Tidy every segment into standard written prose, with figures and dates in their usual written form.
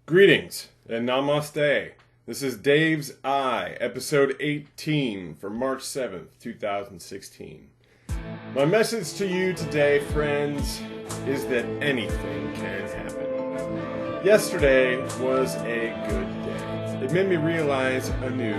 Greetings and namaste. This is Dave's Eye, episode 18 for March 7th, 2016. My message to you today, friends, is that anything can happen. Yesterday was a good day. It made me realize anew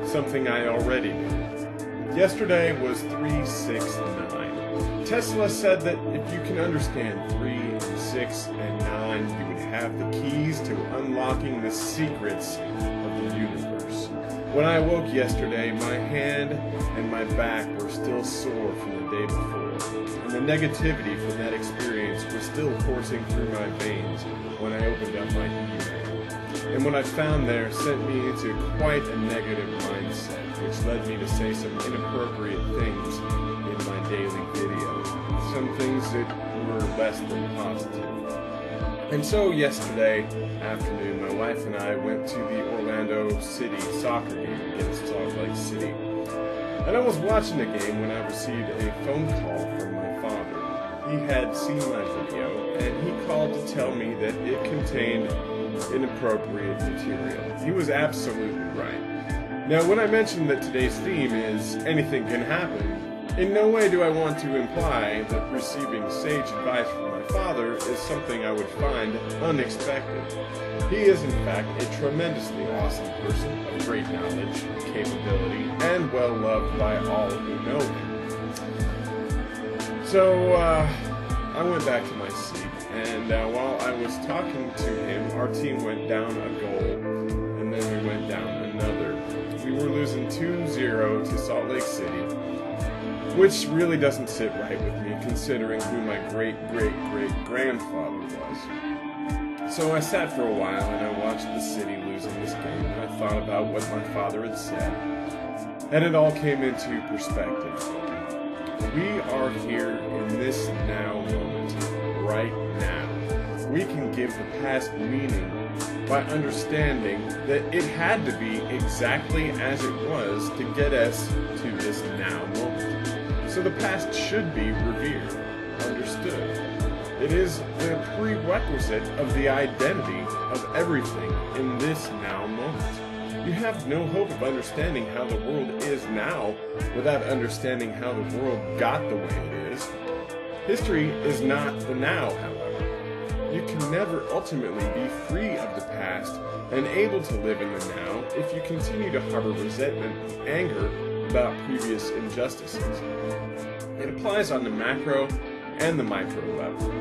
something I already knew. Yesterday was 369. Tesla said that if you can understand 3 and 6 and 9, you would have the keys to unlocking the secrets of the universe. When I awoke yesterday, my hand and my back were still sore from the day before, and the negativity from that experience was still coursing through my veins when I opened up my email. And what I found there sent me into quite a negative mindset, which led me to say some inappropriate things in my daily video, some things that were less than positive. And so yesterday afternoon, my wife and I went to the Orlando City soccer game against Salt Lake City. And I was watching the game when I received a phone call from my father. He had seen my video, and he called to tell me that it contained inappropriate material. He was absolutely right. Now, when I mentioned that today's theme is anything can happen, in no way do I want to imply that receiving sage advice from my father is something I would find unexpected. He is, in fact, a tremendously awesome person of great knowledge, capability, and well-loved by all who know him. So, I went back to my seat, and while I was talking to him, our team went down a goal, and then we went down another. We were losing 2-0 to Salt Lake City, which really doesn't sit right with me, considering who my great-great-great-grandfather was. So I sat for a while, and I watched the city losing this game, and I thought about what my father had said, and it all came into perspective. We are here in this now moment, right now. We can give the past meaning by understanding that it had to be exactly as it was to get us to this now moment. So the past should be revered, understood. It is the prerequisite of the identity of everything in this now moment. You have no hope of understanding how the world is now without understanding how the world got the way it is. History is not the now, however. You can never ultimately be free of the past and able to live in the now if you continue to harbor resentment and anger about previous injustices. It applies on the macro and the micro level.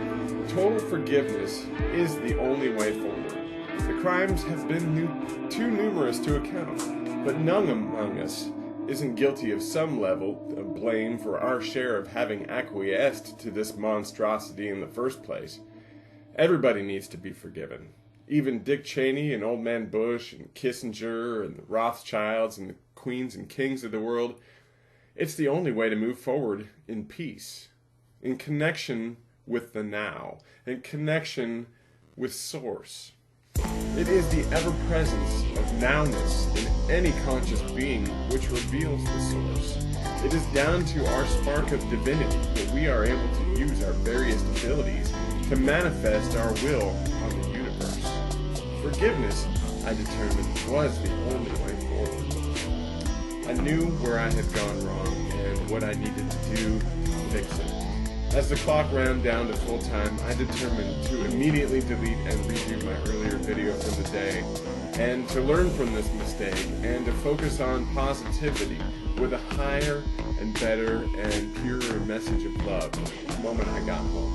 Total forgiveness is the only way forward. The crimes have been too numerous to account, but none among us isn't guilty of some level of blame for our share of having acquiesced to this monstrosity in the first place. Everybody needs to be forgiven. Even Dick Cheney and Old Man Bush and Kissinger and the Rothschilds and the queens and kings of the world. It's the only way to move forward in peace, in connection with the now, in connection with Source. It is the ever-presence of nowness in any conscious being which reveals the Source. It is down to our spark of divinity that we are able to use our various abilities to manifest our will on the universe. Forgiveness, I determined, was the only way forward. I knew where I had gone wrong and what I needed to do to fix it. As the clock ran down to full time, I determined to immediately delete and redo my earlier video from the day, and to learn from this mistake, and to focus on positivity with a higher and better and purer message of love the moment I got home.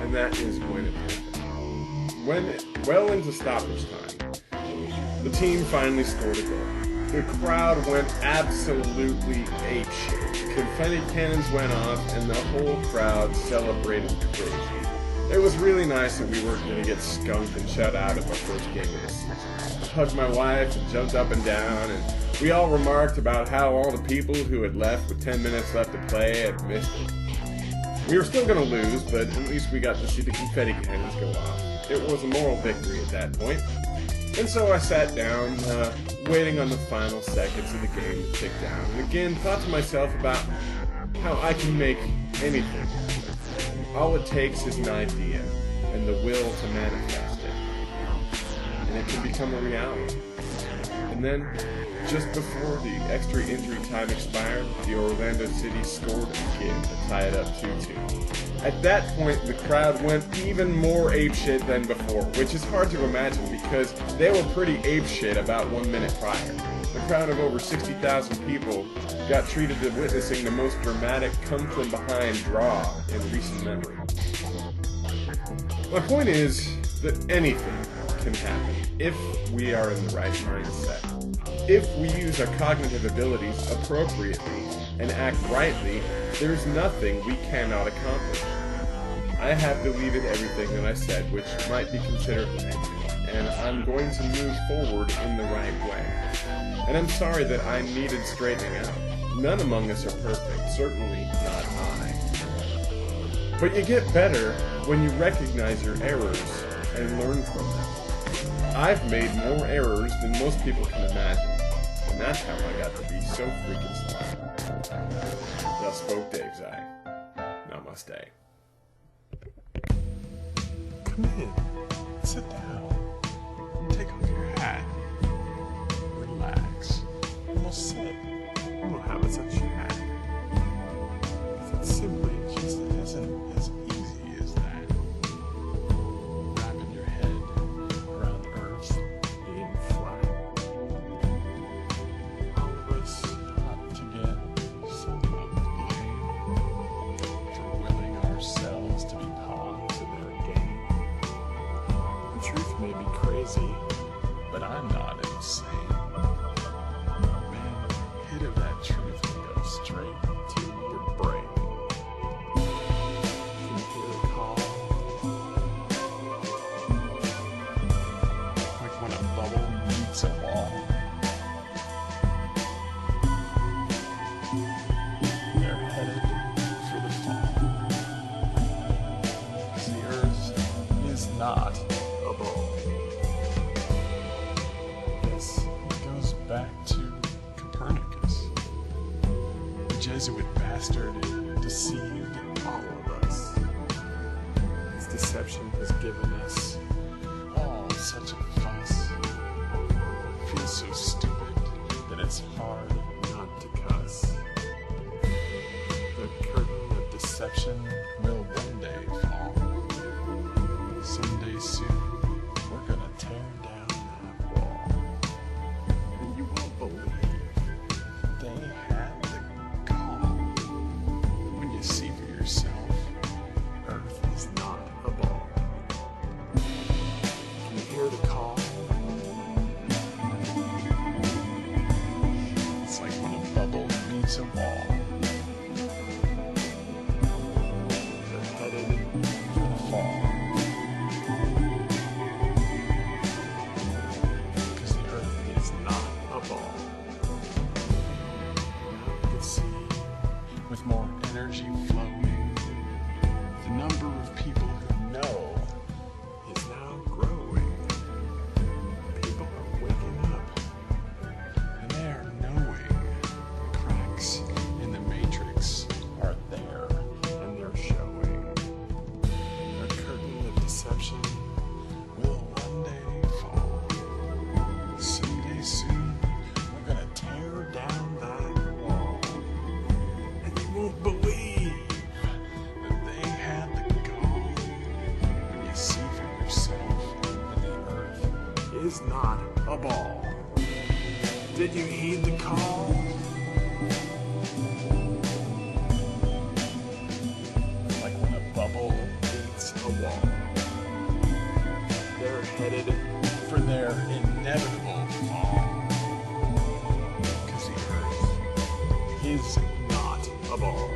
And that is when it happened. Well into stoppage time, the team finally scored a goal. The crowd went absolutely apeshit. Confetti cannons went off, and the whole crowd celebrated crazy. It was really nice that we weren't going to get skunked and shut out of our first game of the season. I hugged my wife and jumped up and down, and we all remarked about how all the people who had left with 10 minutes left to play had missed it. We were still going to lose, but at least we got to see the confetti cannons go off. It was a moral victory at that point. And so I sat down, waiting on the final seconds of the game to tick down, and again thought to myself about how I can make anything happen. All it takes is an idea, and the will to manifest it. it could become a reality. And then, just before the extra injury time expired, the Orlando City scored again to tie it up 2-2. At that point, the crowd went even more apeshit than before, which is hard to imagine because they were pretty apeshit about 1 minute prior. A crowd of over 60,000 people got treated to witnessing the most dramatic come-from-behind draw in recent memory. My point is that anything can happen if we are in the right mindset. If we use our cognitive abilities appropriately and act rightly, there's nothing we cannot accomplish. I have deleted everything that I said which might be considered negative, and I'm going to move forward in the right way. And I'm sorry that I needed straightening out. None among us are perfect, certainly not I. But you get better when you recognize your errors and learn from them. I've made more errors than most people can imagine, and that's how I got to be so freaking smart. Thus spoke Dave Zai. Namaste. Come in. Sit down. Take off your hat. Relax. And we'll sit. We'll have a chat. It simply just isn't as easy as that. Wrapping your head around Earth being flat. All of us ought to get some of the blame for willing ourselves to be pawns in their game. The truth may be crazy, but I'm not insane. Man, a hit of that truth will go straight to your brain. Can you hear the call? Like when a bubble meets a wall. They're headed for the fall. 'Cause the earth is not a ball. Yes, it goes back to Copernicus. The Jesuit bastard deceived all of us. His deception has given us all such a fuss. It feels so stupid that it's hard not to cuss. The curtain of deception will one day fall. Someday soon, we're gonna tear down that wall. And you won't believe they had the call. When you see for yourself, Earth is not a ball. Can you hear the call? It's like when a bubble meets a wall. They're headed for the fall. Because the earth is not a ball. Now you can see, with more energy flowing, the number of people who know is now growing. People are waking up, and they are knowing the cracks in the matrix are there, and they're showing. The curtain of deception will one day fall. Someday soon, we're gonna tear down that wall. And you won't believe that they had the gall. When you see for yourself that the earth is not a ball. Did you heed the call? Like when a bubble meets a wall. They're headed for their inevitable fall. Because the earth is not a ball.